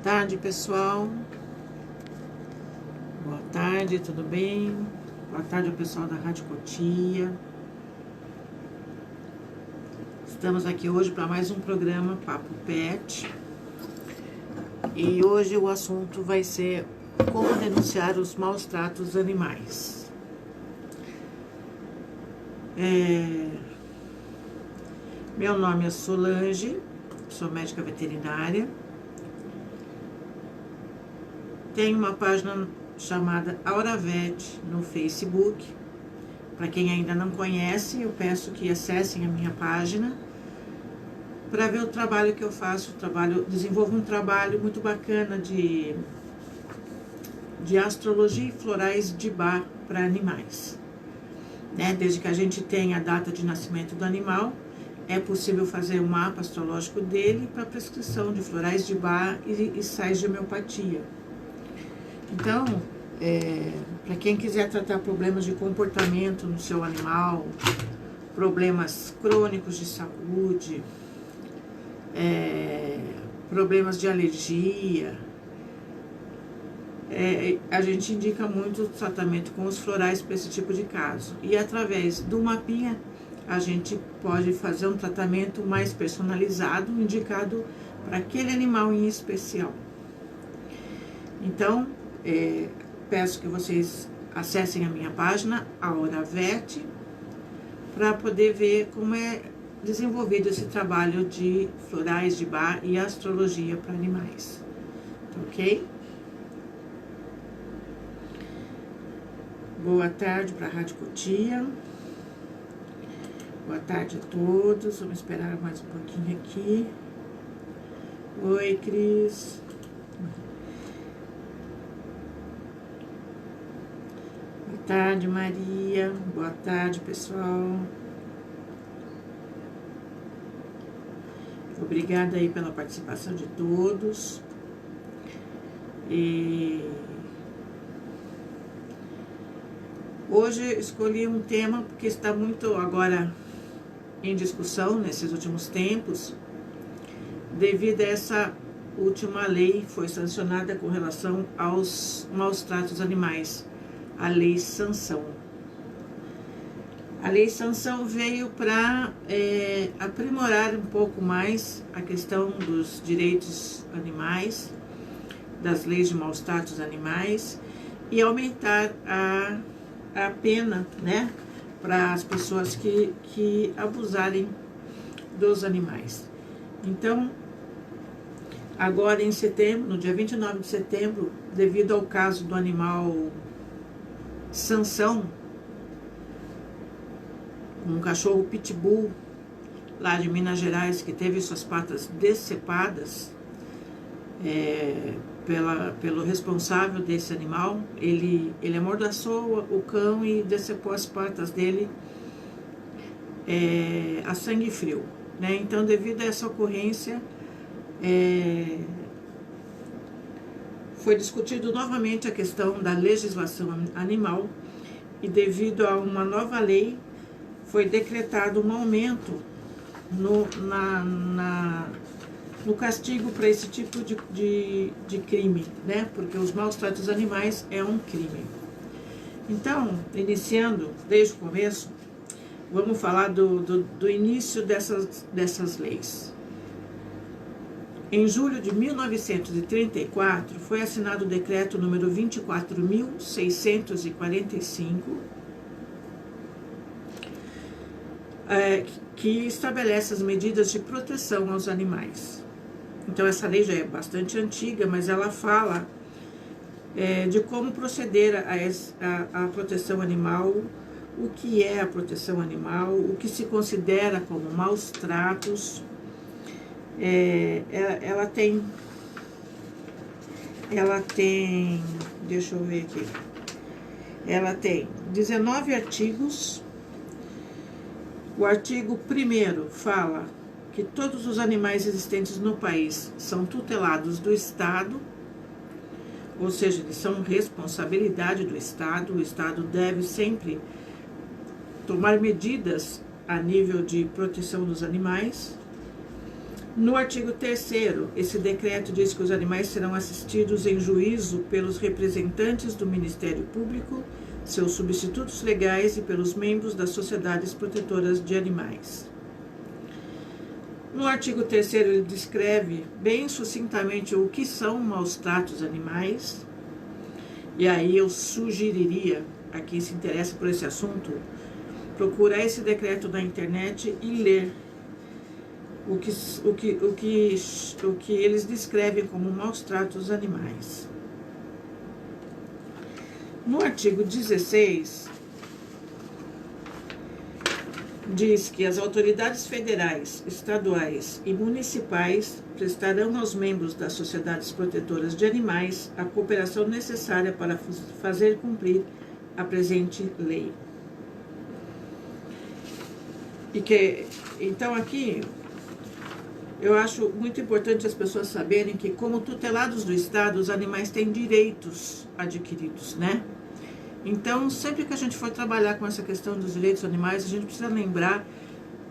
tarde, pessoal. Boa tarde, tudo bem? Boa tarde ao pessoal da Rádio Cotia. Estamos aqui hoje para mais um programa Papo Pet. E hoje o assunto vai ser como denunciar os maus tratos dos animais. Meu nome é Solange, sou médica veterinária. Tenho uma página chamada Auravet no Facebook. Para quem ainda não conhece, eu peço que acessem a minha página para ver o trabalho que eu faço. Desenvolvo um trabalho muito bacana de astrologia e florais de Bach para animais. Desde que a gente tenha a data de nascimento do animal, é possível fazer um mapa astrológico dele para prescrição de florais de Bach e sais de homeopatia. Então, para quem quiser tratar problemas de comportamento no seu animal, problemas crônicos de saúde, problemas de alergia, a gente indica muito o tratamento com os florais para esse tipo de caso. E através do mapinha, a gente pode fazer um tratamento mais personalizado, indicado para aquele animal em especial. Então, peço que vocês acessem a minha página, Auravet, para poder ver como é desenvolvido esse trabalho de florais de Bach e astrologia para animais. Ok? Boa tarde para a Rádio Cotia. Boa tarde a todos. Vamos esperar mais um pouquinho aqui. Oi, Cris. Boa tarde, Maria. Boa tarde, pessoal. Obrigada aí pela participação de todos. Hoje escolhi um tema porque está muito agora em discussão nesses últimos tempos, devido a essa última lei que foi sancionada com relação aos maus tratos animais, a Lei Sanção. A Lei Sanção veio para aprimorar um pouco mais a questão dos direitos animais, das leis de maus tratos animais e aumentar a pena, para as pessoas que abusarem dos animais. Então, agora em setembro, no dia 29 de setembro, devido ao caso do animal Sansão, um cachorro pitbull lá de Minas Gerais, que teve suas patas decepadas pelo responsável desse animal. Ele amordaçou o cão e decepou as patas dele a sangue frio. Então, devido a essa ocorrência, foi discutido novamente a questão da legislação animal e, devido a uma nova lei, foi decretado um aumento no castigo para esse tipo de crime, porque os maus tratos animais é um crime. Então, iniciando desde o começo, vamos falar do início dessas leis. Em julho de 1934, foi assinado o decreto número 24.645, que estabelece as medidas de proteção aos animais. Então, essa lei já é bastante antiga, mas ela fala de como proceder a proteção animal, o que é a proteção animal, o que se considera como maus tratos. Ela tem, deixa eu ver aqui, ela tem 19 artigos. O artigo 1º fala que todos os animais existentes no país são tutelados do Estado, ou seja, eles são responsabilidade do Estado. O Estado deve sempre tomar medidas a nível de proteção dos animais. No artigo 3º, esse decreto diz que os animais serão assistidos em juízo pelos representantes do Ministério Público, seus substitutos legais e pelos membros das sociedades protetoras de animais. No artigo 3º, ele descreve bem sucintamente o que são maus tratos animais. E aí eu sugeriria a quem se interessa por esse assunto procurar esse decreto na internet e ler o que eles descrevem como maus tratos animais. No artigo 16, diz que as autoridades federais, estaduais e municipais prestarão aos membros das sociedades protetoras de animais a cooperação necessária para fazer cumprir a presente lei. Então aqui eu acho muito importante as pessoas saberem que, como tutelados do Estado, os animais têm direitos adquiridos, né? Então, sempre que a gente for trabalhar com essa questão dos direitos animais, a gente precisa lembrar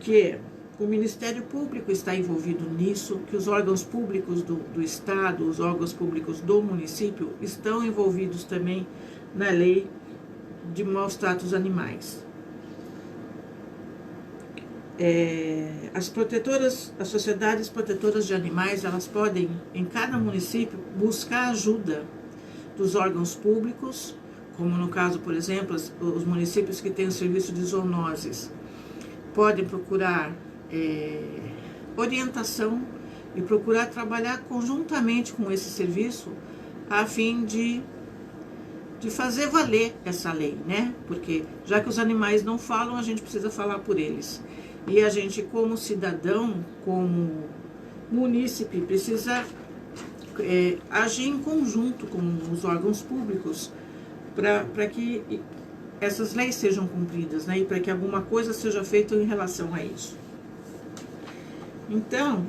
que o Ministério Público está envolvido nisso, que os órgãos públicos do Estado, os órgãos públicos do município estão envolvidos também na lei de maus tratos animais. As sociedades protetoras de animais, elas podem, em cada município, buscar ajuda dos órgãos públicos, como no caso, por exemplo, os municípios que têm o serviço de zoonoses, podem procurar orientação e procurar trabalhar conjuntamente com esse serviço a fim de fazer valer essa lei, né? Porque já que os animais não falam, a gente precisa falar por eles. E a gente, como cidadão, como munícipe, precisa agir em conjunto com os órgãos públicos para que essas leis sejam cumpridas, né? E para que alguma coisa seja feita em relação a isso. Então,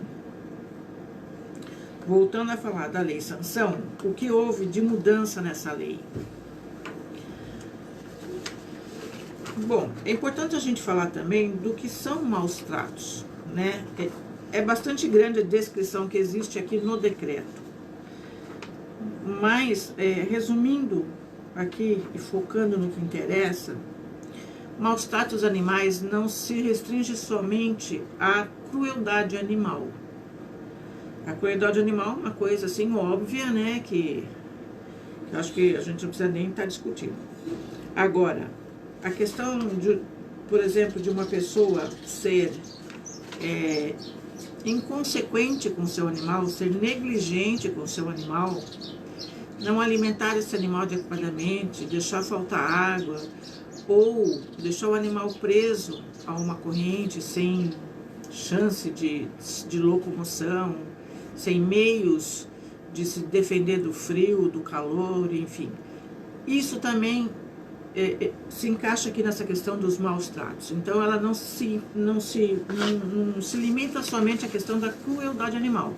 voltando a falar da lei sanção, o que houve de mudança nessa lei? Bom, é importante a gente falar também do que são maus tratos, né? É bastante grande a descrição que existe aqui no decreto. Mas, resumindo aqui e focando no que interessa, maus tratos animais não se restringe somente à crueldade animal. A crueldade animal é uma coisa assim óbvia, né? Que eu acho que a gente não precisa nem estar discutindo. Agora, a questão, por exemplo, de uma pessoa ser inconsequente com o seu animal, ser negligente com o seu animal, não alimentar esse animal adequadamente, deixar faltar água, ou deixar o animal preso a uma corrente sem chance de locomoção, sem meios de se defender do frio, do calor, enfim. Isso também se encaixa aqui nessa questão dos maus tratos. Então ela não se limita somente à questão da crueldade animal,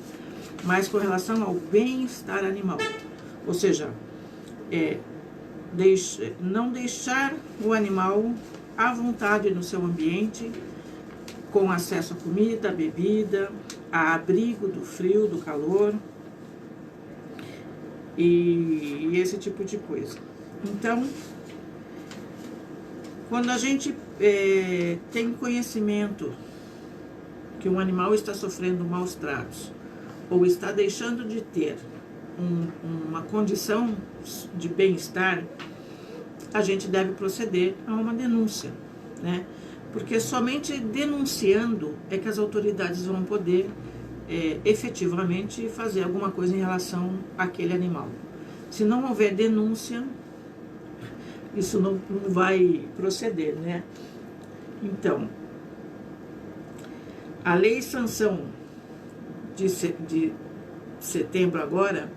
mas com relação ao bem-estar animal. Ou seja, não deixar o animal à vontade no seu ambiente, com acesso à comida, à bebida, a abrigo do frio, do calor e esse tipo de coisa. Então, quando a gente tem conhecimento que um animal está sofrendo maus tratos ou está deixando de ter uma condição de bem-estar, a gente deve proceder a uma denúncia, né? Porque somente denunciando é que as autoridades vão poder efetivamente fazer alguma coisa em relação àquele animal. Se não houver denúncia, isso não vai proceder, né? Então, a lei sanção de setembro agora,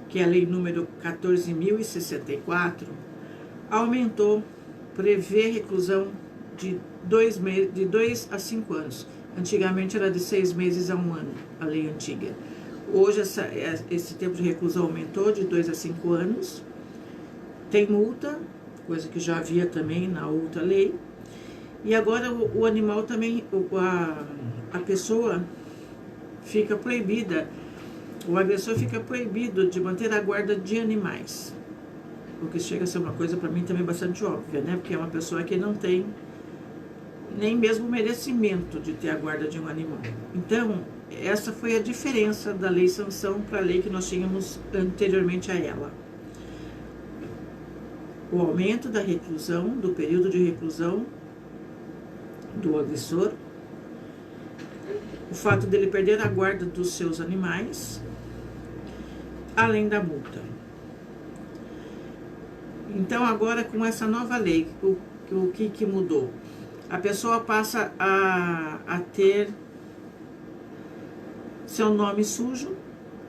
que é a lei número 14.064, aumentou, prevê reclusão de 2 a 5 anos. Antigamente era de 6 meses a 1 ano, a lei antiga. Hoje esse tempo de reclusão aumentou de 2 a 5 anos. Tem multa, coisa que já havia também na outra lei. E agora o animal também, a pessoa fica proibida, o agressor fica proibido de manter a guarda de animais. O que chega a ser uma coisa para mim também bastante óbvia, né? Porque é uma pessoa que não tem nem mesmo merecimento de ter a guarda de um animal. Então, essa foi a diferença da lei sanção para a lei que nós tínhamos anteriormente a ela. O aumento da reclusão, do período de reclusão do agressor, o fato dele perder a guarda dos seus animais, além da multa. Então, agora com essa nova lei, o que mudou? A pessoa passa a ter seu nome sujo,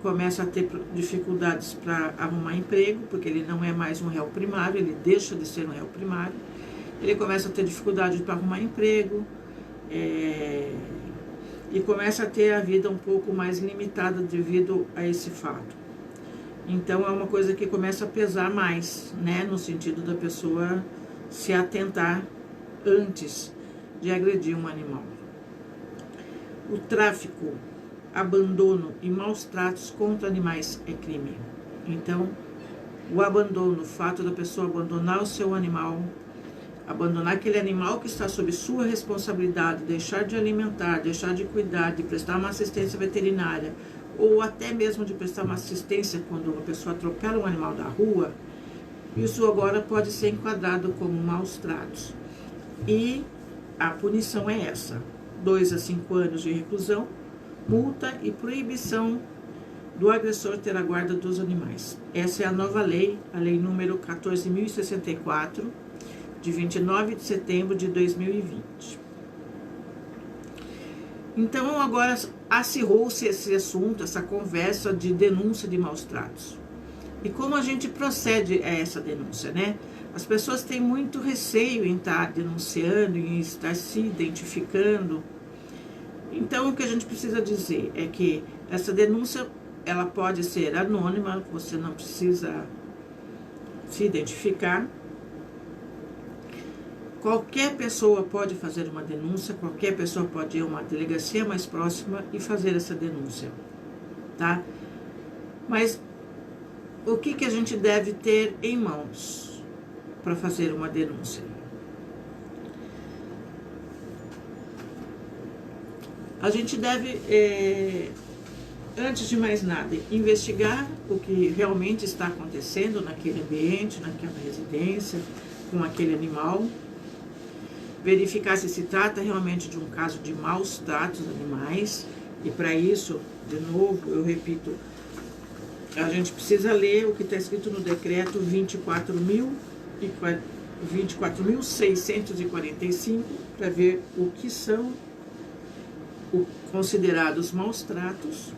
começa a ter dificuldades para arrumar emprego, porque ele não é mais um réu primário, ele deixa de ser um réu primário, ele começa a ter dificuldade para arrumar emprego, e começa a ter a vida um pouco mais limitada devido a esse fato. Então é uma coisa que começa a pesar mais, né, no sentido da pessoa se atentar antes de agredir um animal. O tráfico, abandono e maus tratos contra animais é crime. Então, o abandono, o fato da pessoa abandonar o seu animal, abandonar aquele animal que está sob sua responsabilidade, deixar de alimentar, deixar de cuidar, de prestar uma assistência veterinária, ou até mesmo de prestar uma assistência quando uma pessoa atropela um animal da rua, isso agora pode ser enquadrado como maus tratos. E a punição é essa: 2 a 5 anos de reclusão, multa e proibição do agressor ter a guarda dos animais. Essa é a nova lei, a lei número 14.064, de 29 de setembro de 2020. Então, agora acirrou-se esse assunto, essa conversa de denúncia de maus tratos. E como a gente procede a essa denúncia, né? As pessoas têm muito receio em estar denunciando, em estar se identificando. Então, o que a gente precisa dizer é que essa denúncia, ela pode ser anônima, você não precisa se identificar. Qualquer pessoa pode fazer uma denúncia, qualquer pessoa pode ir a uma delegacia mais próxima e fazer essa denúncia, tá? Mas o que a gente deve ter em mãos para fazer uma denúncia? A gente deve, antes de mais nada, investigar o que realmente está acontecendo naquele ambiente, naquela residência, com aquele animal, verificar se trata realmente de um caso de maus tratos animais, e para isso, de novo, eu repito, a gente precisa ler o que está escrito no decreto 24.645 para ver o que são considerados maus tratos.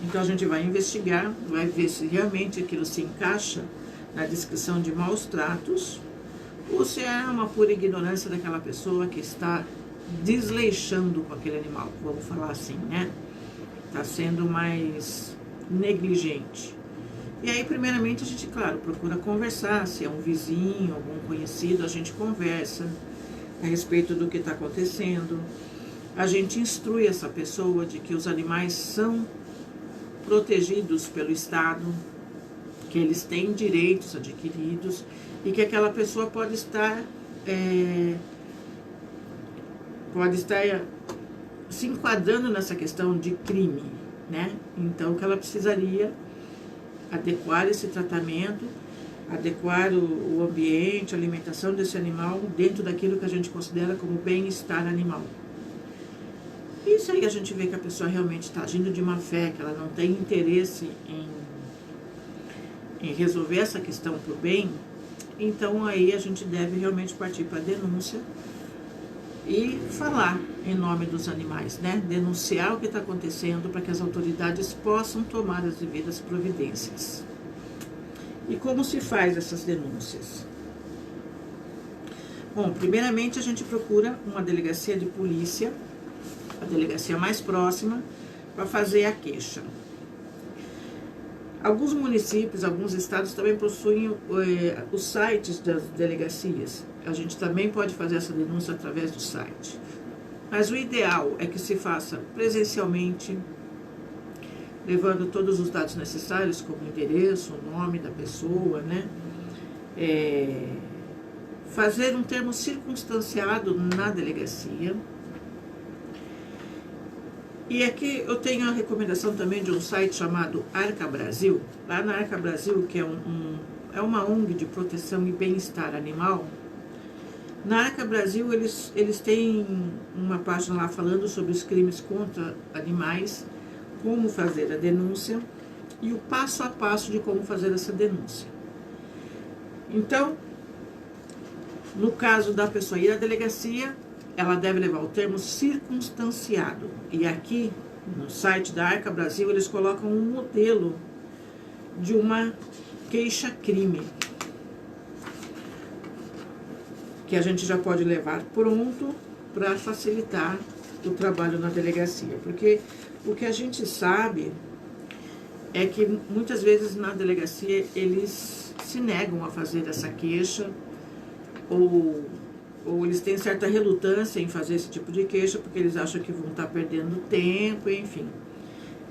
Então a gente vai investigar, vai ver se realmente aquilo se encaixa na descrição de maus tratos, ou se é uma pura ignorância daquela pessoa que está desleixando com aquele animal, vamos falar assim, né? Está sendo mais negligente. E aí, primeiramente, a gente, claro, procura conversar, se é um vizinho, algum conhecido, a gente conversa a respeito do que está acontecendo. A gente instrui essa pessoa de que os animais são protegidos pelo Estado, que eles têm direitos adquiridos e que aquela pessoa pode estar se enquadrando nessa questão de crime, né? Então, que ela precisaria adequar esse tratamento, adequar o ambiente, a alimentação desse animal dentro daquilo que a gente considera como bem-estar animal. Isso aí a gente vê que a pessoa realmente está agindo de má fé, que ela não tem interesse em resolver essa questão por bem. Então aí a gente deve realmente partir para a denúncia e falar em nome dos animais, né? Denunciar o que está acontecendo para que as autoridades possam tomar as devidas providências. E como se faz essas denúncias? Bom, primeiramente a gente procura uma delegacia de polícia, a delegacia mais próxima, para fazer a queixa. Alguns municípios, alguns estados também possuem os sites das delegacias. A gente também pode fazer essa denúncia através do site. Mas o ideal é que se faça presencialmente, levando todos os dados necessários, como o endereço, o nome da pessoa, né? Fazer um termo circunstanciado na delegacia. E aqui eu tenho a recomendação também de um site chamado Arca Brasil. Lá na Arca Brasil, que é uma ONG de proteção e bem-estar animal. Na Arca Brasil, eles têm uma página lá falando sobre os crimes contra animais, como fazer a denúncia e o passo a passo de como fazer essa denúncia. Então, no caso da pessoa ir à delegacia, ela deve levar o termo circunstanciado. E aqui, no site da Arca Brasil, eles colocam um modelo de uma queixa-crime, que a gente já pode levar pronto para facilitar o trabalho na delegacia. Porque o que a gente sabe é que muitas vezes na delegacia eles se negam a fazer essa queixa, ou eles têm certa relutância em fazer esse tipo de queixa, porque eles acham que vão estar perdendo tempo, enfim.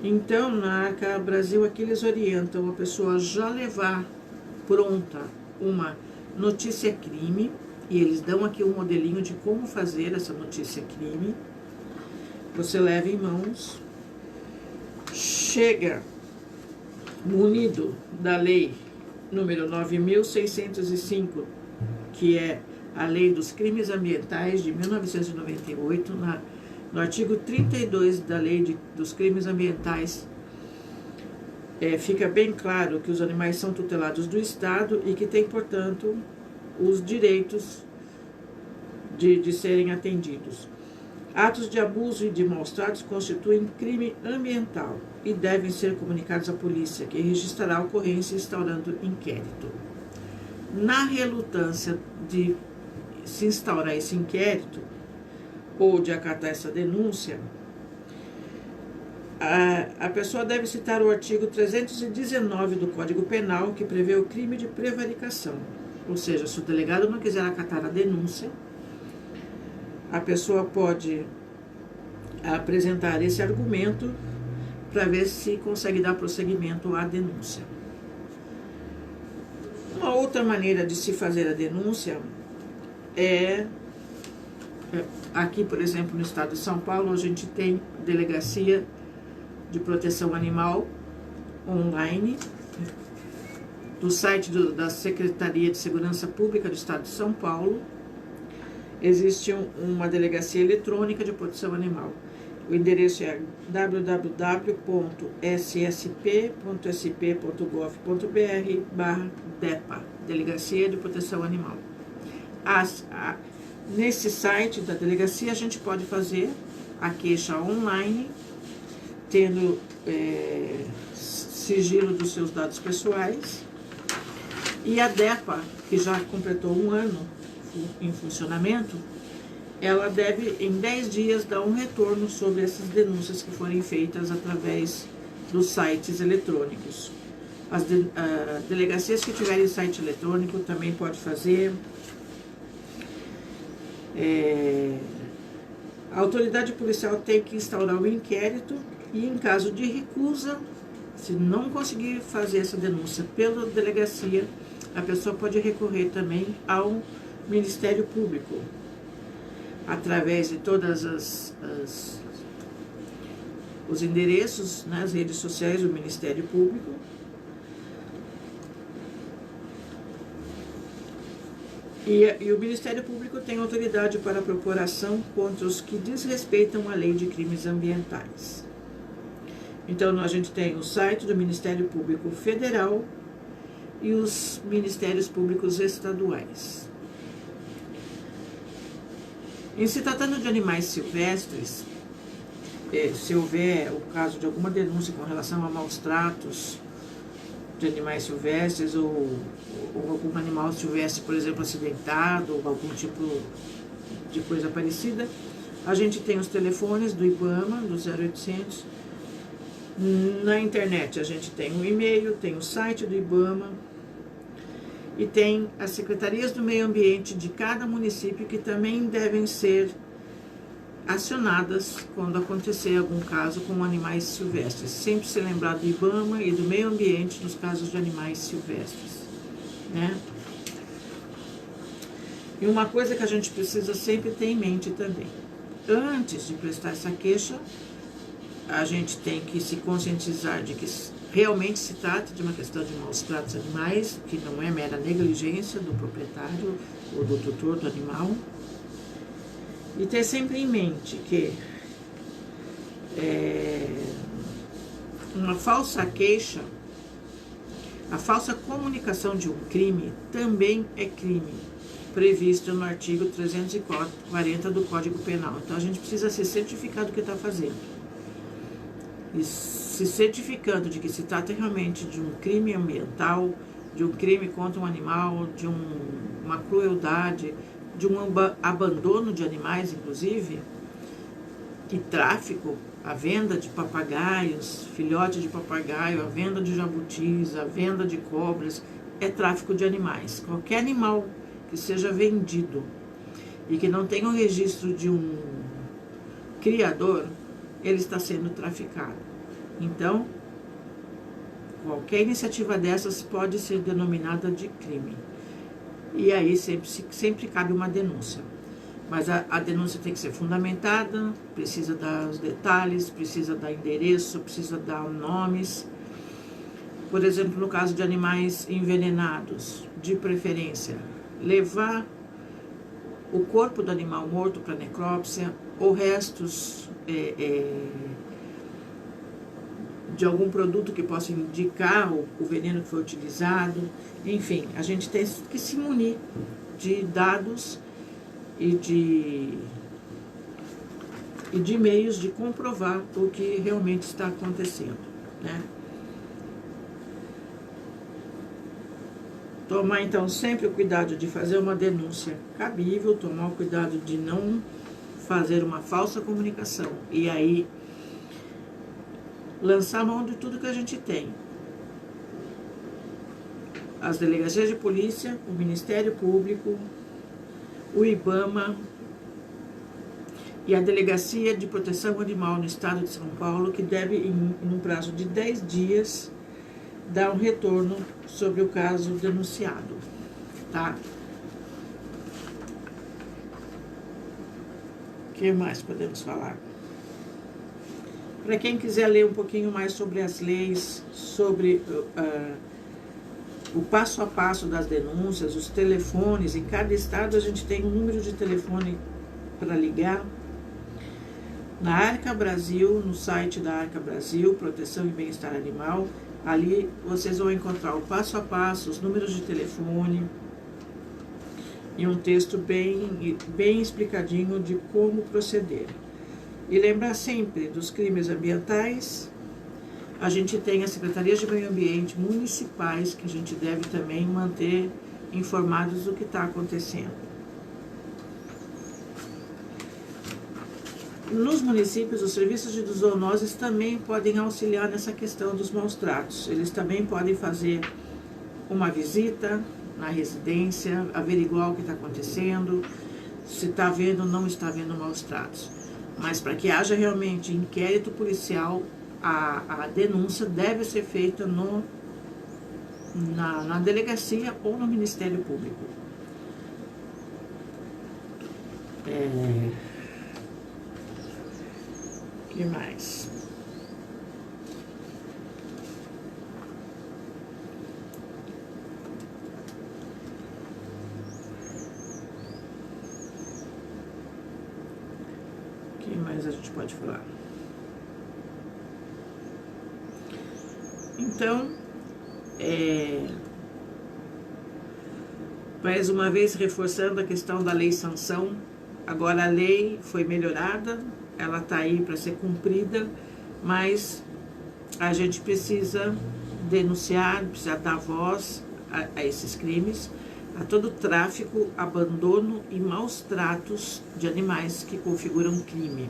Então, na Arca Brasil, aqui eles orientam a pessoa a já levar pronta uma notícia-crime, e eles dão aqui um modelinho de como fazer essa notícia-crime. Você leva em mãos, chega munido da lei número 9.605, que é a Lei dos Crimes Ambientais de 1998, no artigo 32 da Lei dos Crimes Ambientais, fica bem claro que os animais são tutelados do Estado e que têm, portanto, os direitos de serem atendidos. Atos de abuso e de maus-tratos constituem crime ambiental e devem ser comunicados à polícia, que registrará a ocorrência instaurando inquérito. Na relutância de se instaurar esse inquérito ou de acatar essa denúncia, a pessoa deve citar o artigo 319 do Código Penal, que prevê o crime de prevaricação. Ou seja, se o delegado não quiser acatar a denúncia, a pessoa pode apresentar esse argumento para ver se consegue dar prosseguimento à denúncia. Uma outra maneira de se fazer a denúncia aqui, por exemplo, no estado de São Paulo, a gente tem Delegacia de Proteção Animal online, do site da Secretaria de Segurança Pública do Estado de São Paulo. Existe uma delegacia eletrônica de proteção animal. O endereço é www.ssp.sp.gov.br/DEPA, Delegacia de Proteção Animal. Nesse site da delegacia, a gente pode fazer a queixa online, tendo sigilo dos seus dados pessoais. E a DEPA, que já completou 1 ano em funcionamento, ela deve, em 10 dias, dar um retorno sobre essas denúncias que forem feitas através dos sites eletrônicos. As delegacias que tiverem site eletrônico também pode fazer. A autoridade policial tem que instaurar o inquérito e, em caso de recusa, se não conseguir fazer essa denúncia pela delegacia, a pessoa pode recorrer também ao Ministério Público, através de todas os endereços nas redes sociais do Ministério Público. E o Ministério Público tem autoridade para propor ação contra os que desrespeitam a lei de crimes ambientais. Então, a gente tem o site do Ministério Público Federal e os Ministérios Públicos Estaduais. Em se tratando de animais silvestres, se houver o caso de alguma denúncia com relação a maus-tratos de animais silvestres ou algum animal silvestre, por exemplo, acidentado ou algum tipo de coisa parecida, a gente tem os telefones do IBAMA, do 0800. Na internet a gente tem o e-mail, tem o site do IBAMA e tem as secretarias do meio ambiente de cada município, que também devem ser acionadas quando acontecer algum caso com animais silvestres. Sempre se lembrar do IBAMA e do meio ambiente nos casos de animais silvestres, né? E uma coisa que a gente precisa sempre ter em mente também, antes de prestar essa queixa, a gente tem que se conscientizar de que realmente se trata de uma questão de maus tratos animais, que não é mera negligência do proprietário ou do tutor do animal. E ter sempre em mente que uma falsa queixa, a falsa comunicação de um crime também é crime, previsto no artigo 340 do Código Penal. Então a gente precisa se certificar do que está fazendo. E se certificando de que se trata realmente de um crime ambiental, de um crime contra um animal, de uma crueldade, de um abandono de animais, inclusive, e tráfico, a venda de papagaios, filhotes de papagaio, a venda de jabutis, a venda de cobras, é tráfico de animais. Qualquer animal que seja vendido e que não tenha o registro de um criador, ele está sendo traficado. Então, qualquer iniciativa dessas pode ser denominada de crime. E aí sempre cabe uma denúncia. Mas a denúncia tem que ser fundamentada, precisa dar os detalhes, precisa dar endereço, precisa dar nomes. Por exemplo, no caso de animais envenenados, de preferência, levar o corpo do animal morto para necrópsia ou restos de algum produto que possa indicar o veneno que foi utilizado. Enfim, a gente tem que se munir de dados e de meios de comprovar o que realmente está acontecendo, né? Tomar, então, sempre o cuidado de fazer uma denúncia cabível, tomar o cuidado de não fazer uma falsa comunicação e aí lançar mão de tudo que a gente tem. As delegacias de polícia, o Ministério Público, o IBAMA e a Delegacia de Proteção Animal no Estado de São Paulo, que deve, em um prazo de 10 dias, dar um retorno sobre o caso denunciado, tá? O que mais podemos falar? Para quem quiser ler um pouquinho mais sobre as leis, sobre o passo a passo das denúncias, os telefones, em cada estado a gente tem um número de telefone para ligar. Na Arca Brasil, no site da Arca Brasil, Proteção e Bem-Estar Animal, ali vocês vão encontrar o passo a passo, os números de telefone e um texto bem explicadinho de como proceder. E lembrar sempre dos crimes ambientais, a gente tem as secretarias de meio ambiente municipais que a gente deve também manter informados do que está acontecendo. Nos municípios, os serviços de zoonoses também podem auxiliar nessa questão dos maus tratos. Eles também podem fazer uma visita na residência, averiguar o que está acontecendo, se está vendo ou não está vendo maus tratos. Mas para que haja realmente inquérito policial, a denúncia deve ser feita na delegacia ou no Ministério Público. O que mais? O que mais a gente pode falar? Então, mais uma vez reforçando a questão da lei sanção, agora a lei foi melhorada, ela está aí para ser cumprida, mas a gente precisa denunciar, precisa dar voz a esses crimes, a todo tráfico, abandono e maus tratos de animais que configuram crime.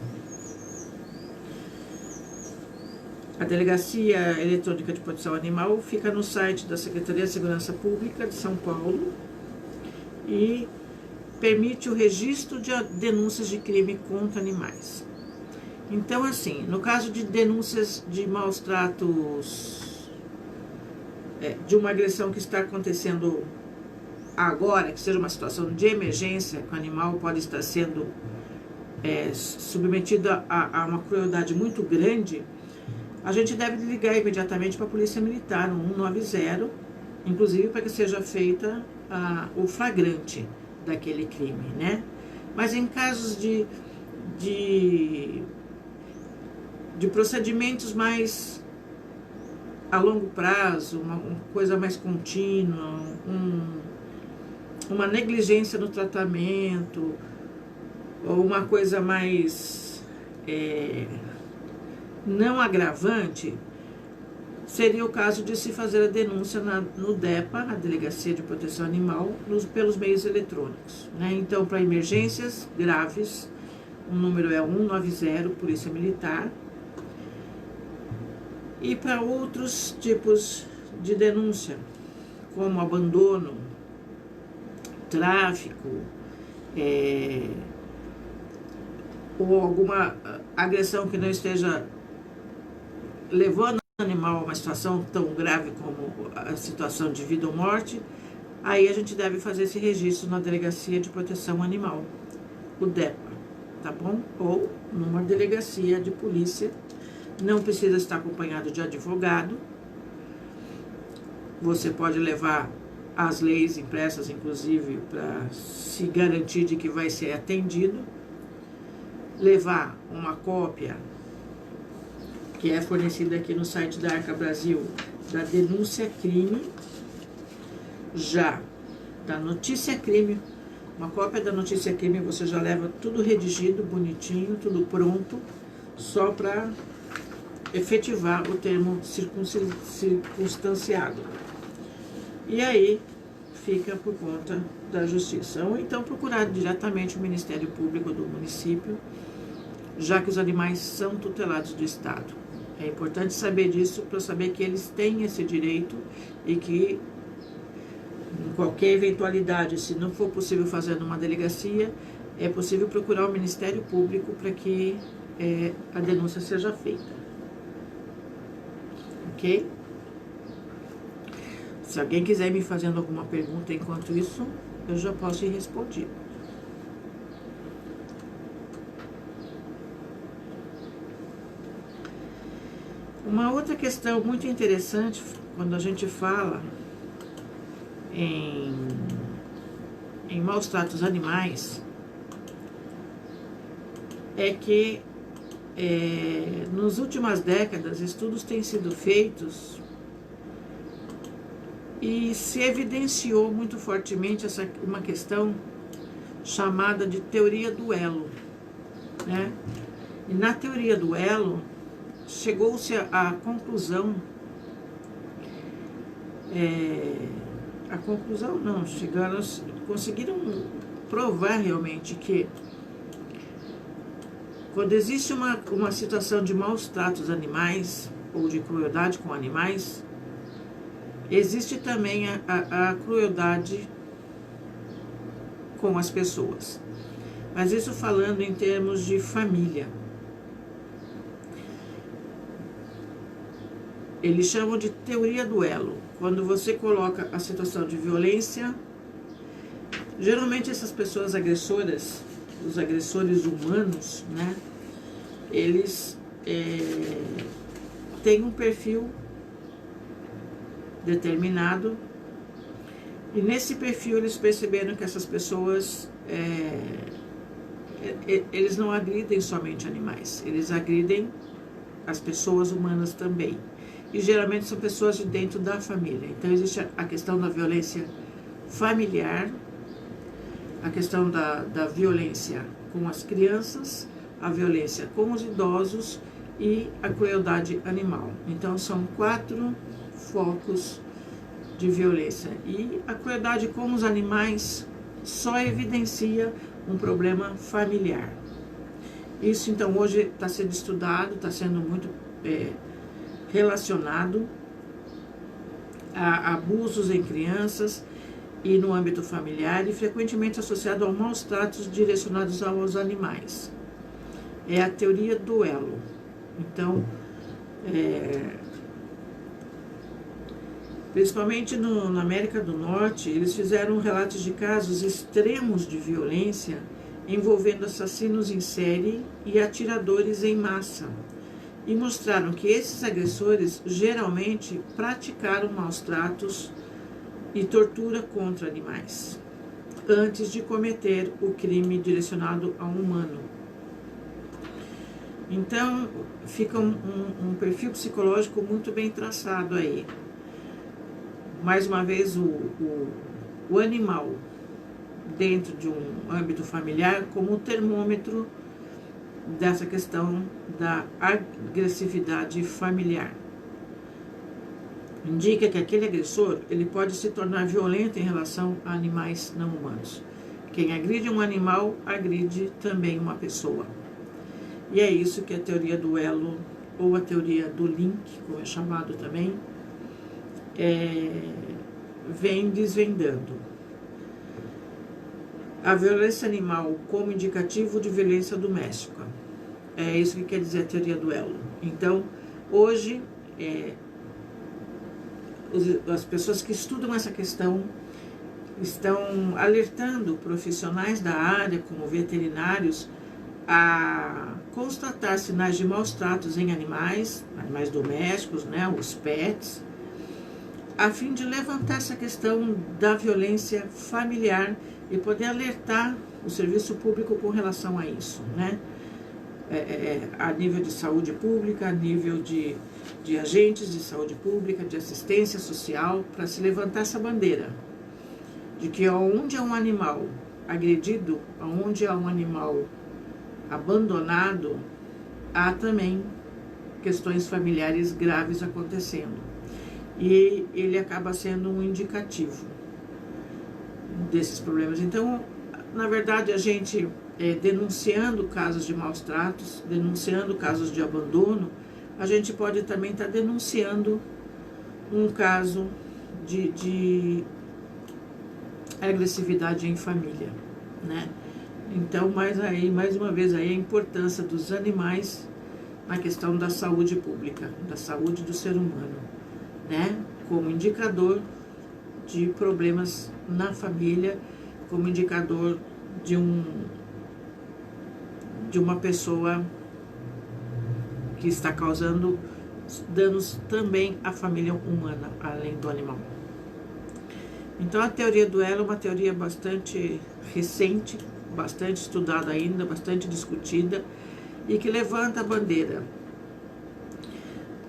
A Delegacia Eletrônica de Proteção Animal fica no site da Secretaria de Segurança Pública de São Paulo e permite o registro de denúncias de crime contra animais. Então, assim, no caso de denúncias de maus tratos, de uma agressão que está acontecendo agora, que seja uma situação de emergência, que o animal pode estar sendo submetido a uma crueldade muito grande, a gente deve ligar imediatamente para a Polícia Militar, no 190, inclusive para que seja feita o flagrante daquele crime, né? Mas em casos de procedimentos mais a longo prazo, uma coisa mais contínua, uma negligência no tratamento, ou uma coisa mais não agravante, seria o caso de se fazer a denúncia no DEPA, a Delegacia de Proteção Animal, pelos meios eletrônicos, né? Então, para emergências graves, o número é 190, Polícia Militar. E para outros tipos de denúncia, como abandono, tráfico, ou alguma agressão que não esteja levando o animal a uma situação tão grave como a situação de vida ou morte, aí a gente deve fazer esse registro na Delegacia de Proteção Animal, o DEPA, tá bom? Ou numa delegacia de polícia. Não precisa estar acompanhado de advogado. Você pode levar as leis impressas, inclusive, para se garantir de que vai ser atendido. Levar uma cópia, que é fornecida aqui no site da Arca Brasil, da denúncia crime, já da notícia crime. Uma cópia da notícia crime você já leva tudo redigido, bonitinho, tudo pronto, só para efetivar o termo circunstanciado. E aí fica por conta da justiça. Ou então procurar diretamente o Ministério Público do município, já que os animais são tutelados do Estado. É importante saber disso para saber que eles têm esse direito e que em qualquer eventualidade, se não for possível fazer numa delegacia, é possível procurar o Ministério Público para que a denúncia seja feita. Ok? Se alguém quiser me fazendo alguma pergunta enquanto isso, eu já posso ir respondendo. Uma outra questão muito interessante, quando a gente fala em maus tratos animais, é que nas últimas décadas estudos têm sido feitos e se evidenciou muito fortemente uma questão chamada de teoria do elo, né? E na teoria do elo chegou-se à conclusão, conseguiram provar realmente que quando existe uma situação de maus tratos animais ou de crueldade com animais, existe também a crueldade com as pessoas. Mas isso falando em termos de família. Eles chamam de teoria do elo. Quando você coloca a situação de violência, geralmente essas pessoas agressoras, os agressores humanos, né, eles têm um perfil determinado, e nesse perfil eles perceberam que essas pessoas eles não agridem somente animais, eles agridem as pessoas humanas também, e geralmente são pessoas de dentro da família. Então existe a questão da violência familiar, a questão da violência com as crianças, a violência com os idosos e a crueldade animal. Então são 4 focos de violência. E a crueldade com os animais só evidencia um problema familiar. Isso então hoje está sendo estudado, está sendo muito relacionado a abusos em crianças e no âmbito familiar e frequentemente associado a maus tratos direcionados aos animais. É a teoria do elo. Então, principalmente na América do Norte, eles fizeram relatos de casos extremos de violência envolvendo assassinos em série e atiradores em massa, e mostraram que esses agressores geralmente praticaram maus tratos e tortura contra animais antes de cometer o crime direcionado a um humano. Então, fica um perfil psicológico muito bem traçado aí. Mais uma vez, o animal dentro de um âmbito familiar como um termômetro dessa questão da agressividade familiar. Indica que aquele agressor ele pode se tornar violento em relação a animais não humanos. Quem agride um animal, agride também uma pessoa. E é isso que a teoria do elo, ou a teoria do link, como é chamado também, vem desvendando. A violência animal como indicativo de violência doméstica. É isso que quer dizer a teoria do elo. Então, hoje, as pessoas que estudam essa questão estão alertando profissionais da área, como veterinários, a constatar sinais de maus tratos em animais domésticos, né, os pets, a fim de levantar essa questão da violência familiar e poder alertar o serviço público com relação a isso, né? A nível de saúde pública, a nível de agentes de saúde pública, de assistência social, para se levantar essa bandeira de que onde há um animal agredido, onde há um animal abandonado, há também questões familiares graves acontecendo. E ele acaba sendo um indicativo desses problemas. Então, na verdade, a gente denunciando casos de maus tratos, denunciando casos de abandono, a gente pode também estar denunciando um caso de agressividade em família, né? Então, mais uma vez, aí a importância dos animais na questão da saúde pública, da saúde do ser humano, né? Como indicador de problemas na família, como indicador de uma pessoa que está causando danos também à família humana, além do animal. Então, a teoria do elo é uma teoria bastante recente, bastante estudada ainda, bastante discutida, e que levanta a bandeira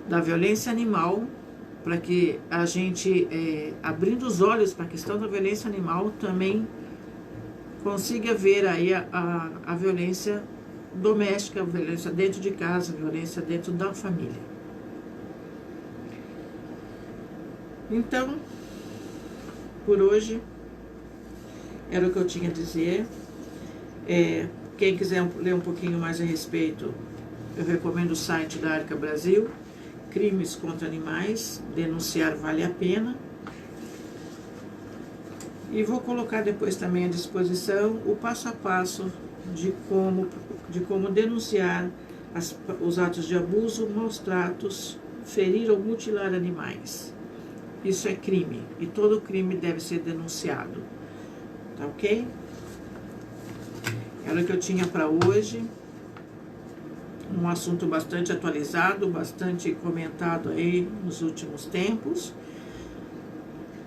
da violência animal, para que a gente, abrindo os olhos para a questão da violência animal, também consiga ver aí a violência doméstica, a violência dentro de casa, a violência dentro da família. Então, por hoje, era o que eu tinha a dizer. Quem quiser ler um pouquinho mais a respeito, eu recomendo o site da Arca Brasil, Crimes contra Animais, denunciar vale a pena. E vou colocar depois também à disposição o passo a passo de como denunciar os atos de abuso, maus tratos, ferir ou mutilar animais. Isso é crime, e todo crime deve ser denunciado. Tá ok? Era o que eu tinha para hoje. Um assunto bastante atualizado, bastante comentado aí nos últimos tempos.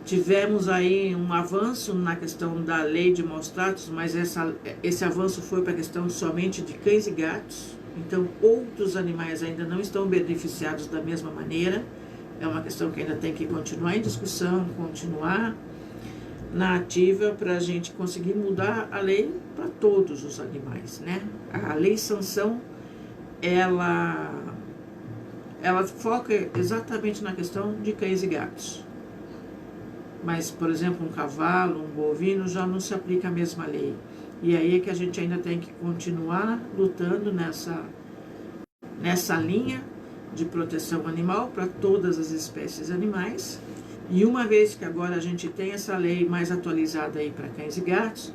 Tivemos aí um avanço na questão da lei de maus tratos, mas esse avanço foi para a questão somente de cães e gatos. Então, outros animais ainda não estão beneficiados da mesma maneira. É uma questão que ainda tem que continuar em discussão, continuar na ativa para a gente conseguir mudar a lei para todos os animais, né? A lei sanção, ela foca exatamente na questão de cães e gatos. Mas, por exemplo, um cavalo, um bovino, já não se aplica a mesma lei. E aí é que a gente ainda tem que continuar lutando nessa linha de proteção animal para todas as espécies animais. E uma vez que agora a gente tem essa lei mais atualizada aí para cães e gatos,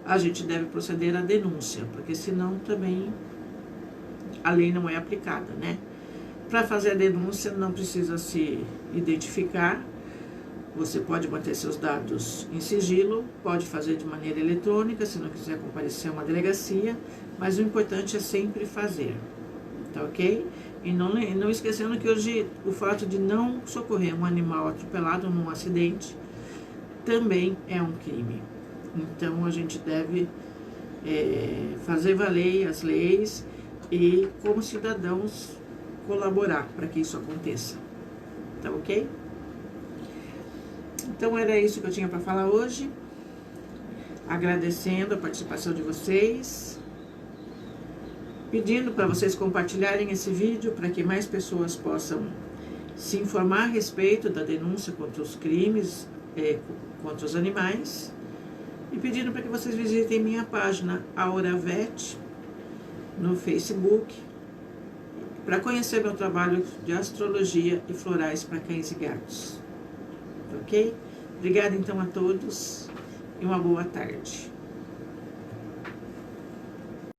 a gente deve proceder à denúncia, porque senão também a lei não é aplicada, né? Para fazer a denúncia não precisa se identificar, você pode manter seus dados em sigilo, pode fazer de maneira eletrônica, se não quiser comparecer a uma delegacia, mas o importante é sempre fazer, tá ok? E não esquecendo que hoje o fato de não socorrer um animal atropelado num acidente também é um crime. Então a gente deve fazer valer as leis e, como cidadãos, colaborar para que isso aconteça, tá ok? Então era isso que eu tinha para falar hoje, agradecendo a participação de vocês, pedindo para vocês compartilharem esse vídeo para que mais pessoas possam se informar a respeito da denúncia contra os crimes contra os animais, e pedindo para que vocês visitem minha página AuraVet no Facebook para conhecer meu trabalho de astrologia e florais para cães e gatos. Ok? Obrigada então a todos e uma boa tarde.